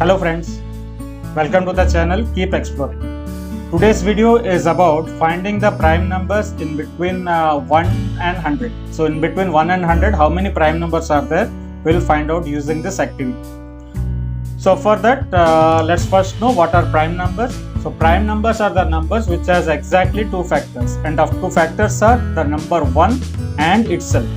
Hello friends, welcome to the channel Keep Exploring. Today's video is about finding the prime numbers in between 1 and 100. So in between 1 and 100, how many prime numbers are there? We'll find out using this activity. So for that, let's first know what are prime numbers. So prime numbers are the numbers which has exactly two factors, and of two factors are the number 1 and itself.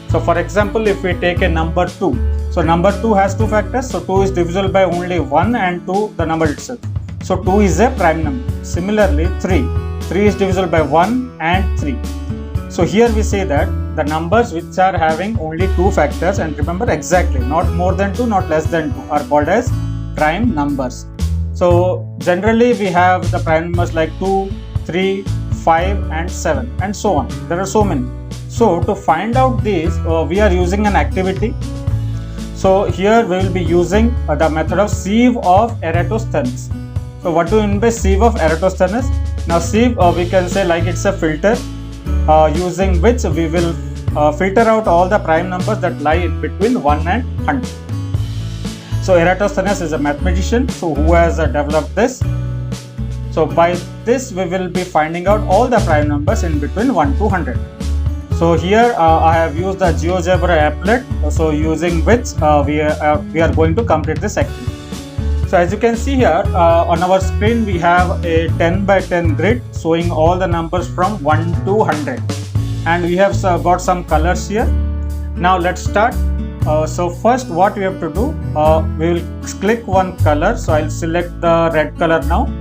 So for example, if we take a number 2, so number 2 has two factors, so 2 is divisible by only 1 and 2 the number itself. So 2 is a prime number. Similarly 3 is divisible by 1 and 3. So here we say that the numbers which are having only two factors, and remember exactly, not more than 2, not less than 2, are called as prime numbers. So generally we have the prime numbers like 2, 3, 5 and 7 and so on. There are so many. So to find out these, we are using an activity. So here we will be using the method of sieve of Eratosthenes. So what do you mean by sieve of Eratosthenes? Now sieve, we can say like it's a filter using which we will filter out all the prime numbers that lie in between 1 and 100. So Eratosthenes is a mathematician who has developed this. So by this we will be finding out all the prime numbers in between 1 to 100. So here I have used the GeoGebra applet, so using which we are going to complete this activity. So as you can see here on our screen, we have a 10 by 10 grid showing all the numbers from 1 to 100, and we have got some colors here. Now let's start. So first what we have to do, we will click one color. So I'll select the red color now.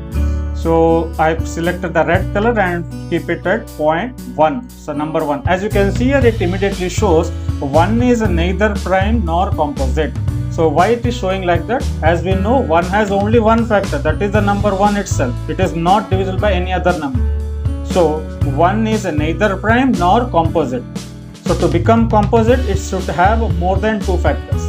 So I've selected the red color and keep it at 0.1. So number 1. As you can see here, it immediately shows 1 is neither prime nor composite. So why it is showing like that? As we know, 1 has only one factor, that is the number 1 itself. It is not divisible by any other number. So 1 is neither prime nor composite. So to become composite, it should have more than two factors.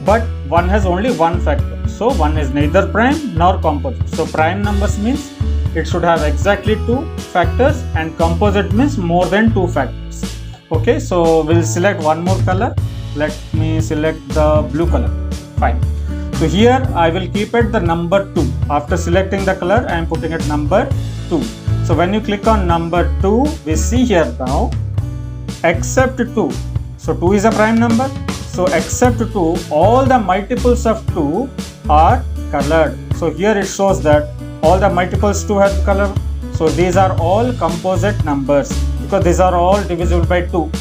But 1 has only one factor. So 1 is neither prime nor composite. So prime numbers means it should have exactly two factors, and composite means more than two factors. Okay, so we'll select one more color. Let me select the blue color. Fine. So here I will keep it the number 2. After selecting the color, I am putting it number 2. So when you click on number 2, we see here now except 2. So 2 is a prime number. So except 2, all the multiples of 2 are colored. So here it shows that all the multiples 2 have color. So these are all composite numbers because these are all divisible by 2.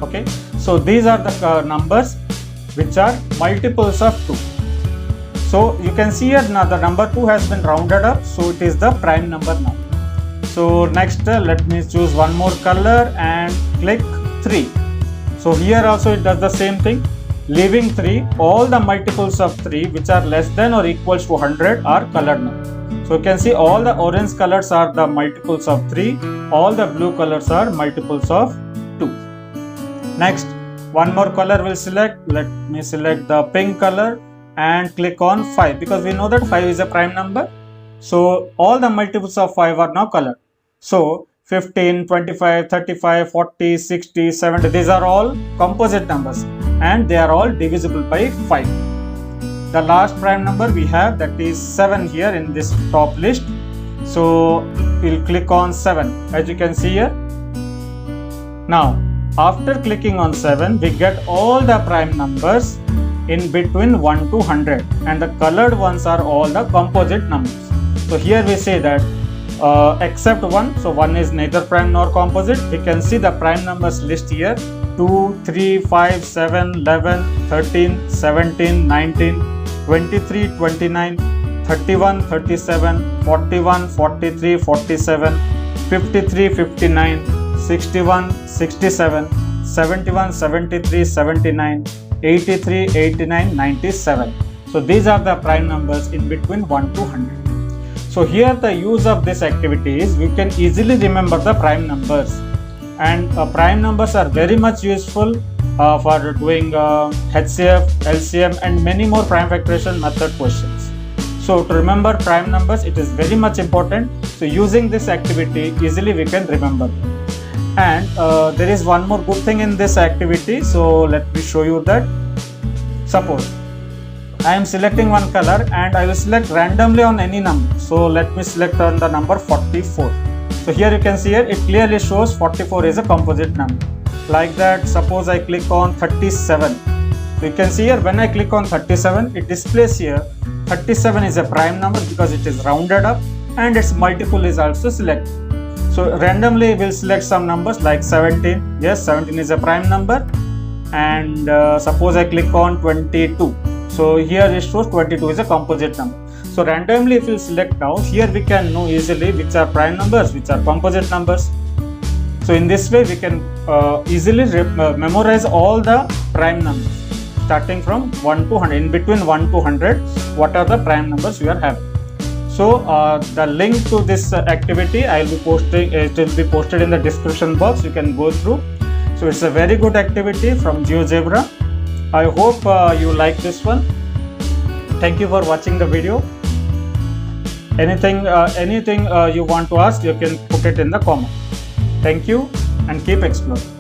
Okay, so these are the numbers which are multiples of 2. So you can see here now the number 2 has been rounded up, so it is the prime number now. So next let me choose one more color and click 3. So here also it does the same thing. Leaving 3, all the multiples of 3 which are less than or equals to 100 are colored now. So you can see all the orange colors are the multiples of 3, all the blue colors are multiples of 2. Next, one more color will select. Let me select the pink color and click on 5 because we know that 5 is a prime number. So all the multiples of 5 are now colored. So 15, 25, 35, 40, 60, 70, these are all composite numbers and they are all divisible by 5. The last prime number we have, that is 7 here in this top list. So we'll click on 7 as you can see here. Now after clicking on 7, we get all the prime numbers in between 1 to 100, and the colored ones are all the composite numbers. So here we say that except 1, so 1 is neither prime nor composite. We can see the prime numbers list here: 2, 3, 5, 7, 11, 13, 17, 19, 23, 29, 31, 37, 41, 43, 47, 53, 59, 61, 67, 71, 73, 79, 83, 89, 97. So these are the prime numbers in between 1 to 100. So here the use of this activity is we can easily remember the prime numbers, and prime numbers are very much useful for doing HCF, LCM and many more prime factorization method questions. So to remember prime numbers, it is very much important. So using this activity easily we can remember. And there is one more good thing in this activity. So let me show you that. Suppose I am selecting one color and I will select randomly on any number. So let me select on the number 44. So here you can see here it clearly shows 44 is a composite number. Like that, suppose I click on 37. So you can see here when I click on 37, it displays here 37 is a prime number because it is rounded up and its multiple is also selected. So randomly we'll select some numbers like 17. Yes, 17 is a prime number. And suppose I click on 22. So here it shows 22 is a composite number. So randomly if you select now, here we can know easily which are prime numbers, which are composite numbers. So in this way we can easily memorize all the prime numbers starting from 1 to 100. In between 1 to 100, what are the prime numbers we are having. So the link to this activity I will be posting. It will be posted in the description box. You can go through. So it's a very good activity from GeoGebra. I hope you like this one. Thank you for watching the video. Anything you want to ask, you can put it in the comment. Thank you and keep exploring.